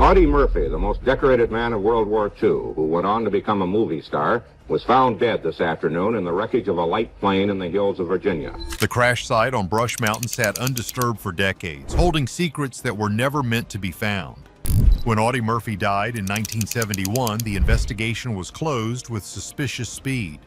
Audie Murphy, the most decorated man of World War II, who went on to become a movie star, was found dead this afternoon in the wreckage of a light plane in the hills of Virginia. The crash site on Brush Mountain sat undisturbed for decades, holding secrets that were never meant to be found. When Audie Murphy died in 1971, the investigation was closed with suspicious speed.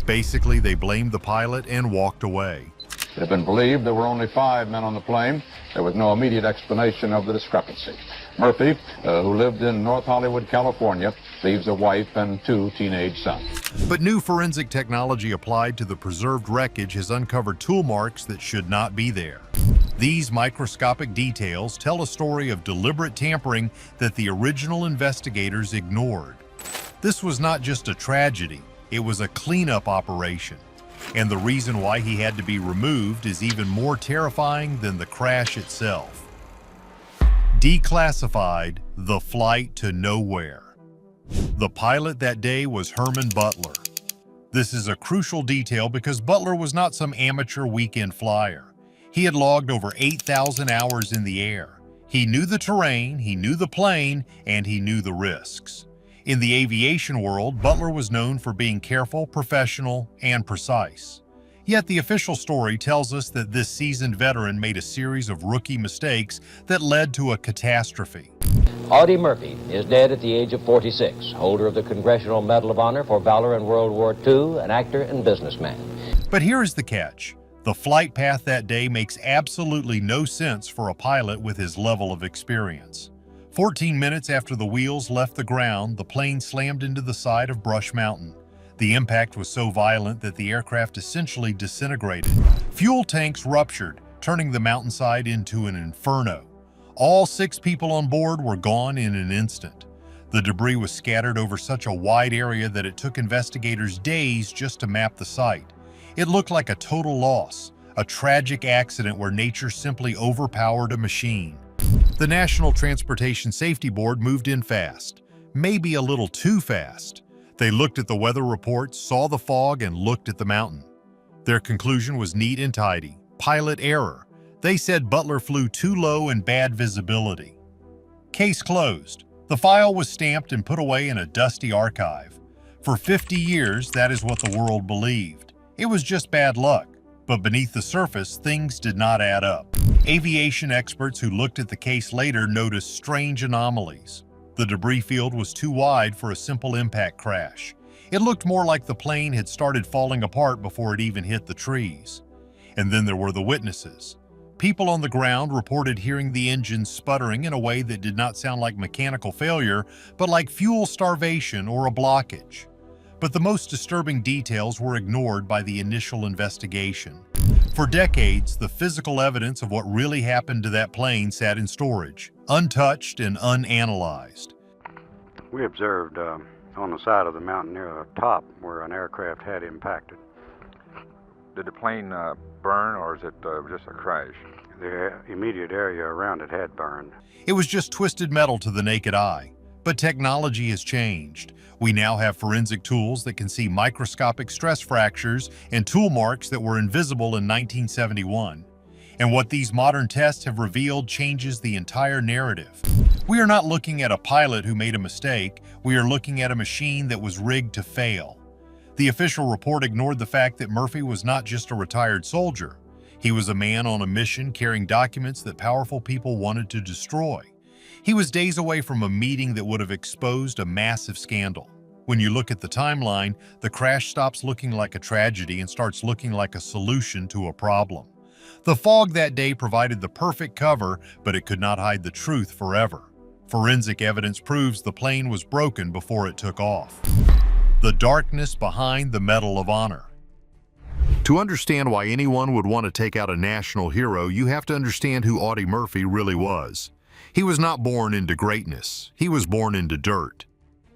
Basically, they blamed the pilot and walked away. It had been believed there were only 5 men on the plane. There was no immediate explanation of the discrepancy. Murphy, who lived in North Hollywood, California, leaves a wife and 2 teenage sons. But new forensic technology applied to the preserved wreckage has uncovered tool marks that should not be there. These microscopic details tell a story of deliberate tampering that the original investigators ignored. This was not just a tragedy, it was a cleanup operation. And the reason why he had to be removed is even more terrifying than the crash itself. Declassified: the flight to nowhere. The pilot that day was Herman Butler. This is a crucial detail because Butler was not some amateur weekend flyer. He had logged over 8,000 hours in the air. He knew the terrain, he knew the plane, and he knew the risks. In the aviation world, Butler was known for being careful, professional, and precise. Yet the official story tells us that this seasoned veteran made a series of rookie mistakes that led to a catastrophe. Audie Murphy is dead at the age of 46, holder of the Congressional Medal of Honor for Valor in World War II, an actor and businessman. But here is the catch. The flight path that day makes absolutely no sense for a pilot with his level of experience. 14 minutes after the wheels left the ground, the plane slammed into the side of Brush Mountain. The impact was so violent that the aircraft essentially disintegrated. Fuel tanks ruptured, turning the mountainside into an inferno. All 6 people on board were gone in an instant. The debris was scattered over such a wide area that it took investigators days just to map the site. It looked like a total loss, a tragic accident where nature simply overpowered a machine. The National Transportation Safety Board moved in fast, maybe a little too fast. They looked at the weather reports, saw the fog, and looked at the mountain. Their conclusion was neat and tidy: pilot error. They said Butler flew too low and bad visibility. Case closed. The file was stamped and put away in a dusty archive. For 50 years, that is what the world believed. It was just bad luck. But beneath the surface, things did not add up. Aviation experts who looked at the case later noticed strange anomalies. The debris field was too wide for a simple impact crash. It looked more like the plane had started falling apart before it even hit the trees. And then there were the witnesses. People on the ground reported hearing the engine sputtering in a way that did not sound like mechanical failure, but like fuel starvation or a blockage. But the most disturbing details were ignored by the initial investigation. For decades, the physical evidence of what really happened to that plane sat in storage, untouched and unanalyzed. We observed on the side of the mountain near the top where an aircraft had impacted. Did the plane burn, or is it just a crash? The immediate area around it had burned. It was just twisted metal to the naked eye. But technology has changed. We now have forensic tools that can see microscopic stress fractures and tool marks that were invisible in 1971. And what these modern tests have revealed changes the entire narrative. We are not looking at a pilot who made a mistake, we are looking at a machine that was rigged to fail. The official report ignored the fact that Murphy was not just a retired soldier. He was a man on a mission carrying documents that powerful people wanted to destroy. He was days away from a meeting that would have exposed a massive scandal. When you look at the timeline, the crash stops looking like a tragedy and starts looking like a solution to a problem. The fog that day provided the perfect cover, but it could not hide the truth forever. Forensic evidence proves the plane was broken before it took off. The darkness behind the Medal of Honor. To understand why anyone would want to take out a national hero, you have to understand who Audie Murphy really was. He was not born into greatness. He was born into dirt.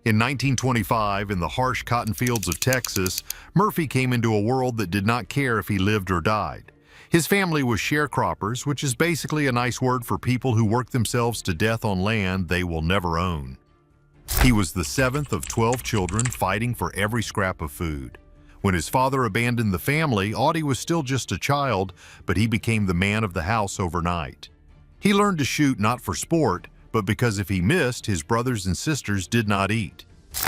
In 1925, in the harsh cotton fields of Texas, Murphy came into a world that did not care if he lived or died. His family was sharecroppers, which is basically a nice word for people who work themselves to death on land they will never own. He was the 7th of 12 children fighting for every scrap of food. When his father abandoned the family, Audie was still just a child, but he became the man of the house overnight. He learned to shoot not for sport, but because if he missed, his brothers and sisters did not eat.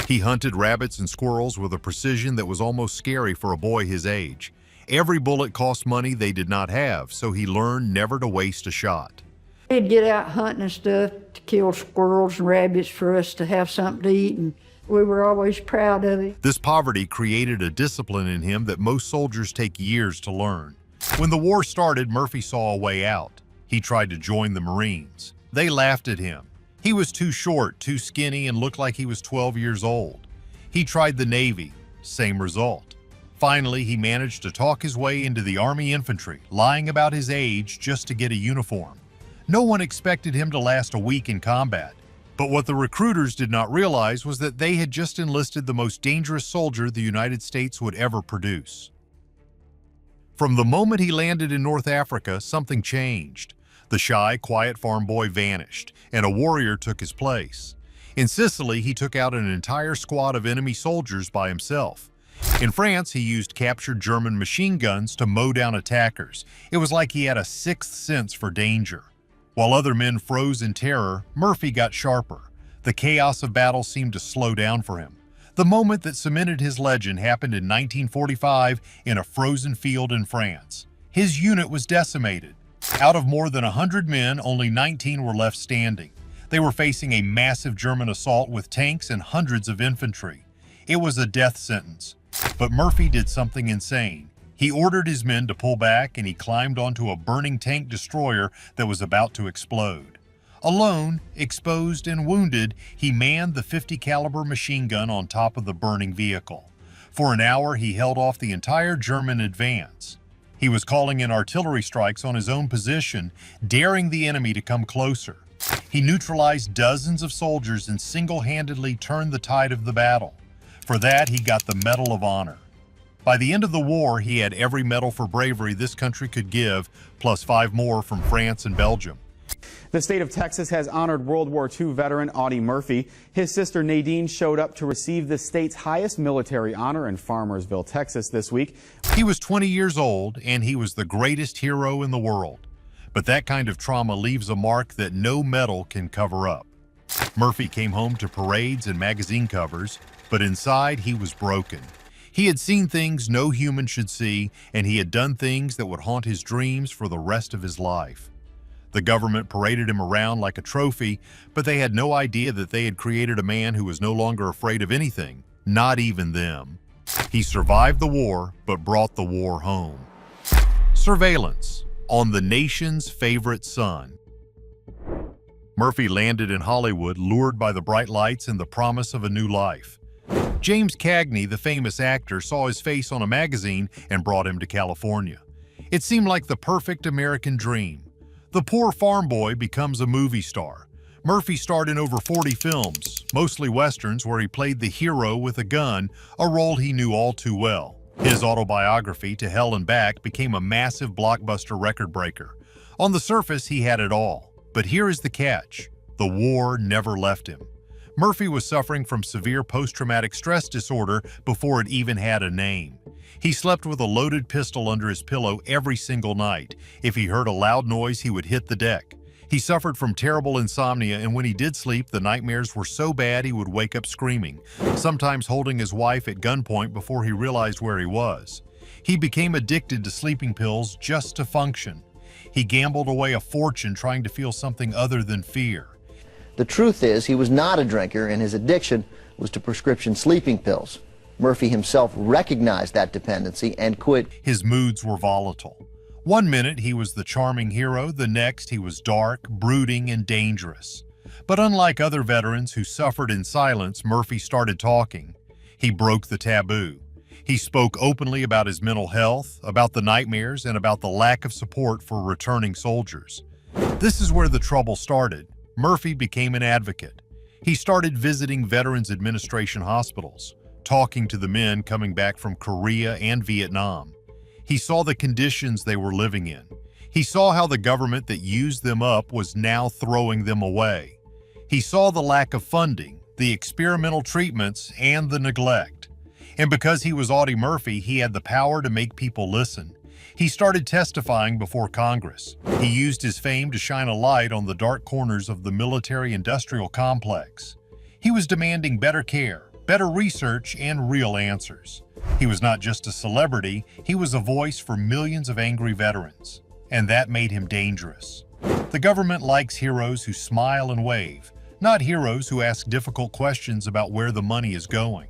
He hunted rabbits and squirrels with a precision that was almost scary for a boy his age. Every bullet cost money they did not have, so he learned never to waste a shot. He'd get out hunting and stuff to kill squirrels and rabbits for us to have something to eat, and we were always proud of it. This poverty created a discipline in him that most soldiers take years to learn. When the war started, Murphy saw a way out. He tried to join the Marines. They laughed at him. He was too short, too skinny, and looked like he was 12 years old. He tried the Navy. Same result. Finally, he managed to talk his way into the Army infantry, lying about his age just to get a uniform. No one expected him to last a week in combat. But what the recruiters did not realize was that they had just enlisted the most dangerous soldier the United States would ever produce. From the moment he landed in North Africa, something changed. The shy, quiet farm boy vanished, and a warrior took his place. In Sicily, he took out an entire squad of enemy soldiers by himself. In France, he used captured German machine guns to mow down attackers. It was like he had a sixth sense for danger. While other men froze in terror, Murphy got sharper. The chaos of battle seemed to slow down for him. The moment that cemented his legend happened in 1945 in a frozen field in France. His unit was decimated. Out of more than 100 men, only 19 were left standing. They were facing a massive German assault with tanks and hundreds of infantry. It was a death sentence. But Murphy did something insane. He ordered his men to pull back, and he climbed onto a burning tank destroyer that was about to explode. Alone, exposed and wounded, he manned the .50 caliber machine gun on top of the burning vehicle. For an hour, he held off the entire German advance. He was calling in artillery strikes on his own position, daring the enemy to come closer. He neutralized dozens of soldiers and single-handedly turned the tide of the battle. For that, he got the Medal of Honor. By the end of the war, he had every medal for bravery this country could give, plus 5 more from France and Belgium. The state of Texas has honored World War II veteran Audie Murphy. His sister Nadine showed up to receive the state's highest military honor in Farmersville, Texas this week. He was 20 years old, and he was the greatest hero in the world. But that kind of trauma leaves a mark that no medal can cover up. Murphy came home to parades and magazine covers, but inside he was broken. He had seen things no human should see, and he had done things that would haunt his dreams for the rest of his life. The government paraded him around like a trophy, but they had no idea that they had created a man who was no longer afraid of anything, not even them. He survived the war, but brought the war home. Surveillance on the nation's favorite son. Murphy landed in Hollywood, lured by the bright lights and the promise of a new life. James Cagney, the famous actor, saw his face on a magazine and brought him to California. It seemed like the perfect American dream. The poor farm boy becomes a movie star. Murphy starred in over 40 films, mostly westerns, where he played the hero with a gun, a role he knew all too well. His autobiography, To Hell and Back, became a massive blockbuster record breaker. On the surface, he had it all. But here is the catch. The war never left him. Murphy was suffering from severe post-traumatic stress disorder before it even had a name. He slept with a loaded pistol under his pillow every single night. If he heard a loud noise, he would hit the deck. He suffered from terrible insomnia, and when he did sleep, the nightmares were so bad he would wake up screaming, sometimes holding his wife at gunpoint before he realized where he was. He became addicted to sleeping pills just to function. He gambled away a fortune trying to feel something other than fear. The truth is, he was not a drinker, and his addiction was to prescription sleeping pills. Murphy himself recognized that dependency and quit. His moods were volatile. One minute he was the charming hero, the next he was dark, brooding, and dangerous. But unlike other veterans who suffered in silence, Murphy started talking. He broke the taboo. He spoke openly about his mental health, about the nightmares, and about the lack of support for returning soldiers. This is where the trouble started. Murphy became an advocate. He started visiting Veterans Administration hospitals, talking to the men coming back from Korea and Vietnam. He saw the conditions they were living in. He saw how the government that used them up was now throwing them away. He saw the lack of funding, the experimental treatments, and the neglect. And because he was Audie Murphy, he had the power to make people listen. He started testifying before Congress. He used his fame to shine a light on the dark corners of the military-industrial complex. He was demanding better care, better research, and real answers. He was not just a celebrity, he was a voice for millions of angry veterans. And that made him dangerous. The government likes heroes who smile and wave, not heroes who ask difficult questions about where the money is going.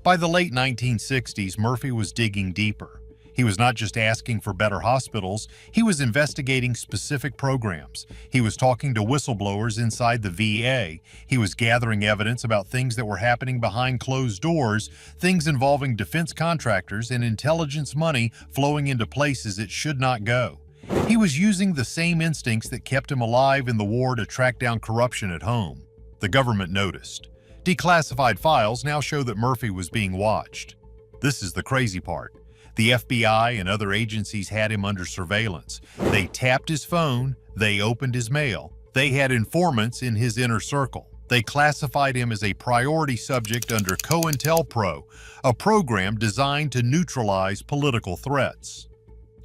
By the late 1960s, Murphy was digging deeper. He was not just asking for better hospitals, he was investigating specific programs. He was talking to whistleblowers inside the VA. He was gathering evidence about things that were happening behind closed doors, things involving defense contractors and intelligence money flowing into places it should not go. He was using the same instincts that kept him alive in the war to track down corruption at home. The government noticed. Declassified files now show that Murphy was being watched. This is the crazy part. The FBI and other agencies had him under surveillance. They tapped his phone, they opened his mail. They had informants in his inner circle. They classified him as a priority subject under COINTELPRO, a program designed to neutralize political threats.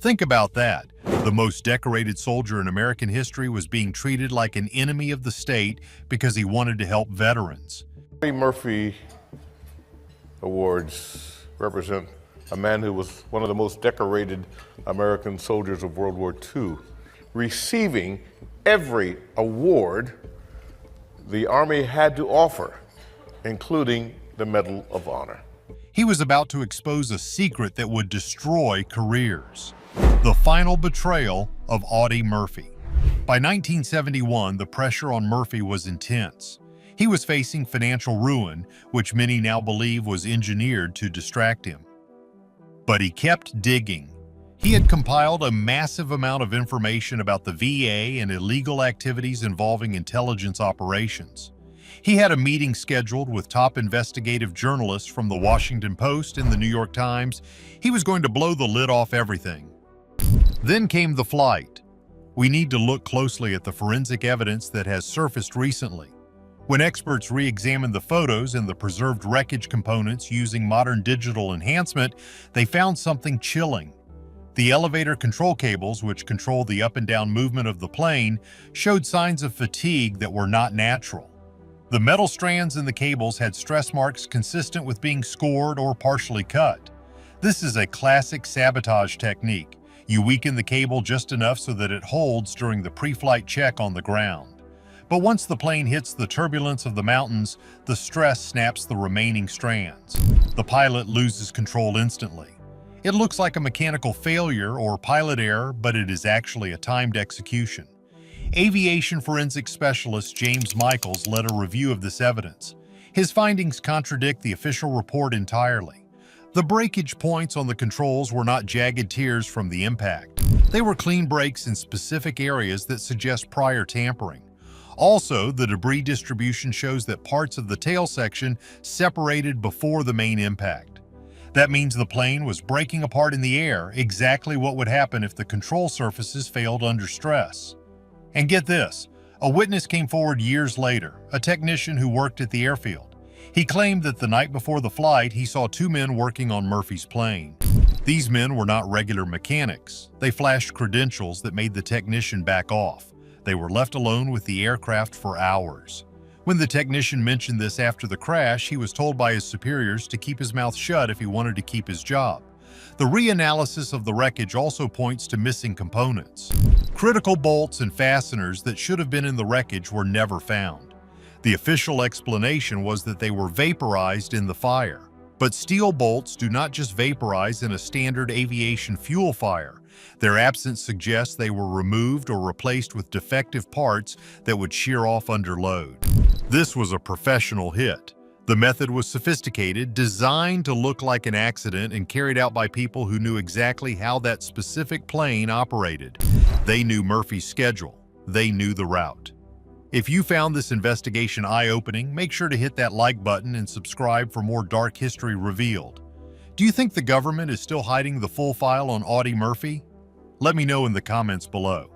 Think about that. The most decorated soldier in American history was being treated like an enemy of the state because he wanted to help veterans. Audie Murphy Awards represent a man who was one of the most decorated American soldiers of World War II, receiving every award the Army had to offer, including the Medal of Honor. He was about to expose a secret that would destroy careers. The final betrayal of Audie Murphy. By 1971, the pressure on Murphy was intense. He was facing financial ruin, which many now believe was engineered to distract him. But he kept digging. He had compiled a massive amount of information about the VA and illegal activities involving intelligence operations. He had a meeting scheduled with top investigative journalists from the Washington Post and the New York Times. He was going to blow the lid off everything. Then came the flight. We need to look closely at the forensic evidence that has surfaced recently. When experts re-examined the photos and the preserved wreckage components using modern digital enhancement, they found something chilling. The elevator control cables, which control the up and down movement of the plane, showed signs of fatigue that were not natural. The metal strands in the cables had stress marks consistent with being scored or partially cut. This is a classic sabotage technique. You weaken the cable just enough so that it holds during the pre-flight check on the ground. But once the plane hits the turbulence of the mountains, the stress snaps the remaining strands. The pilot loses control instantly. It looks like a mechanical failure or pilot error, but it is actually a timed execution. Aviation forensic specialist James Michaels led a review of this evidence. His findings contradict the official report entirely. The breakage points on the controls were not jagged tears from the impact. They were clean breaks in specific areas that suggest prior tampering. Also, the debris distribution shows that parts of the tail section separated before the main impact. That means the plane was breaking apart in the air, exactly what would happen if the control surfaces failed under stress. And get this, a witness came forward years later, a technician who worked at the airfield. He claimed that the night before the flight, he saw two men working on Murphy's plane. These men were not regular mechanics. They flashed credentials that made the technician back off. They were left alone with the aircraft for hours. When the technician mentioned this after the crash, he was told by his superiors to keep his mouth shut if he wanted to keep his job. The reanalysis of the wreckage also points to missing components. Critical bolts and fasteners that should have been in the wreckage were never found. The official explanation was that they were vaporized in the fire. But steel bolts do not just vaporize in a standard aviation fuel fire. Their absence suggests they were removed or replaced with defective parts that would shear off under load. This was a professional hit. The method was sophisticated, designed to look like an accident, and carried out by people who knew exactly how that specific plane operated. They knew Murphy's schedule. They knew the route. If you found this investigation eye-opening, make sure to hit that like button and subscribe for more dark history revealed. Do you think the government is still hiding the full file on Audie Murphy? Let me know in the comments below.